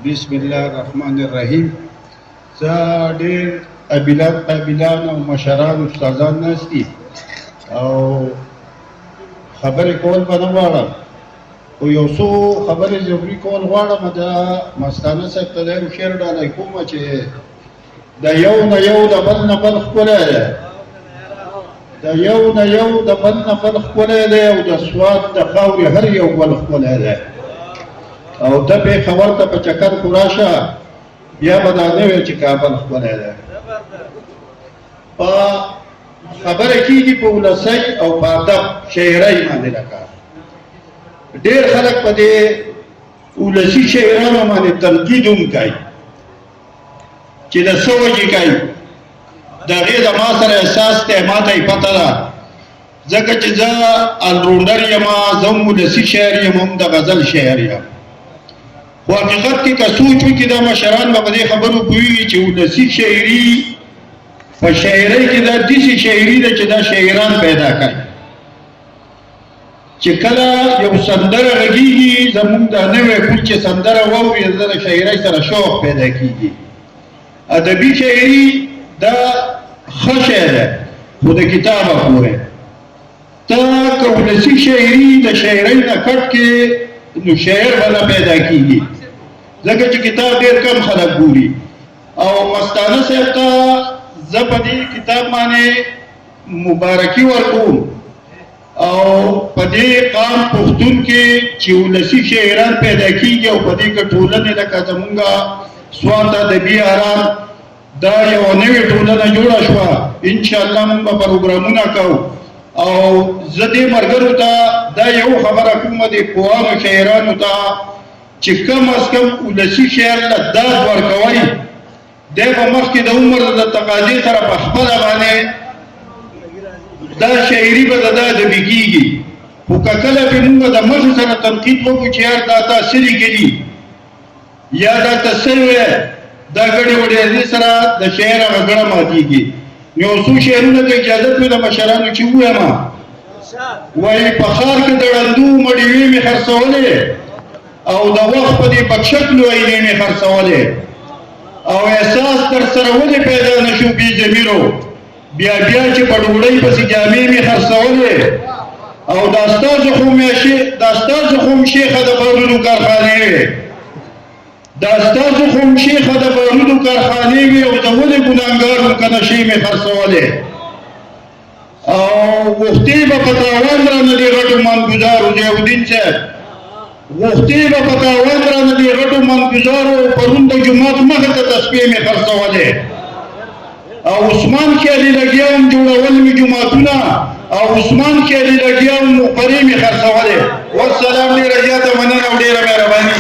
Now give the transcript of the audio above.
بسم الله الرحمن الرحیم. زه ډېر قابلان او مشران استادان ناست دي او خبرې کول به نه غواړم، خو یو څو خبرې ضروري کول غواړم. د مستانه صاحب ته دا یو شعر ډالۍ کوم چې د یو نه یو د بل نه بل ښکلی دی، د یو نه یو د بل نه بل ښکلی دی، او د سوات د خاورې هر یو بل ښکلی دی. او ته پېښور ته په چکر خو راشه، بیا به دا نه وي چې کابل ښکلی دی. په خبره کېږي په ولسۍ او په ادب شاعرۍ باندې لکه ډېر خلک په دې ولسي شاعرانو باندې تنقید هم کوي چې د څه وجې کوي. د هغې د ما سره احساس دی، ما ته یې پته ده، ځکه چې زه الراونډر یم، زه هم ولسي شاعر یم، هم د غزل شاعر یم. خو حقیقت کې که سوچ وکړي دا مشران به په دې خبرو پوهېږي چې ولسي شاعري په شاعرۍ کې دا داسې شاعري ده چې دا شاعران پیدا کوي. چې کله یو سندره غږېږي، زموږ دا نوی پول چې سندره واوري، د شاعرۍ سره شوق پیدا کېږي. ادبي شاعري دا ښه شی دی، خو د کتابه پورې. ته که ولسي شاعري د شاعرۍ نه کټ کې، نو شاعر به نه پیدا کېږي، ځکه چې کتاب ډېر کم خلک ګوري. او مستانه صاحب ته زه په دې کتاب باندې مبارکي ورکوم، او په دې قام پښتون کې چې ولسي شاعران پیدا کېږي، او په دې کې ټولنې لکه زمونږ سوات ادبي ارام دا یو نوې ټولنه جوړه شوه. انشاءالله موږ به پروګرامونه کوو. او زه دې ملګرو ته دا یو خبره کوم، دې پوهانو شاعرانو ته چې کم از کم ولسي شعر له داد ورکوئ، دی به مخکې د عمر د تقاضې سره په خپله باندې دا شاعري به د ده ادبي کېږي. خو که کله پرې موږ د مخې سره تنقید وکړو چې یار دا تا څه لیکلي، یا دا ته څه ویې، دا ګډې وډې دې سره د شاعر هغه ګړه ماتېږي. یو څو شعرونه که اجازت وي د مشرانو چې ووایم، وایي په ښار کې د ړندو مړیوې مې خرڅولې، او د وخت په دې بکشکلو عینې مې خرڅولې، او احساس در سره ولې پیدا نه شو بې ضمیرو، بیا چې په ډوډۍ پسې جامې مې خرڅولې، او دا ستاسو خو هم شیخه د بارودو کارخانې وې، دا ستاسو خو هم شیخه د بارودو کارخانې وې، او زه ولې ګناهګار وم که نشې مې خرڅولې. او غوښتې به په تاوان رانه دې غټو مانګزارو ضیاءالدین صاحب، غوښتې به په تاوان رانه دې غټو مانګزارو، پرون د جومات مخې ته تسبیح مې خرڅولې، او عثمان خیالي لګیا وم جوړول مې جوماتونه، او عثمان خیالي لګیا وم مقبرې مې خرڅولې. والسلام، ډېره زیاته مننه او ډېره مهرباني.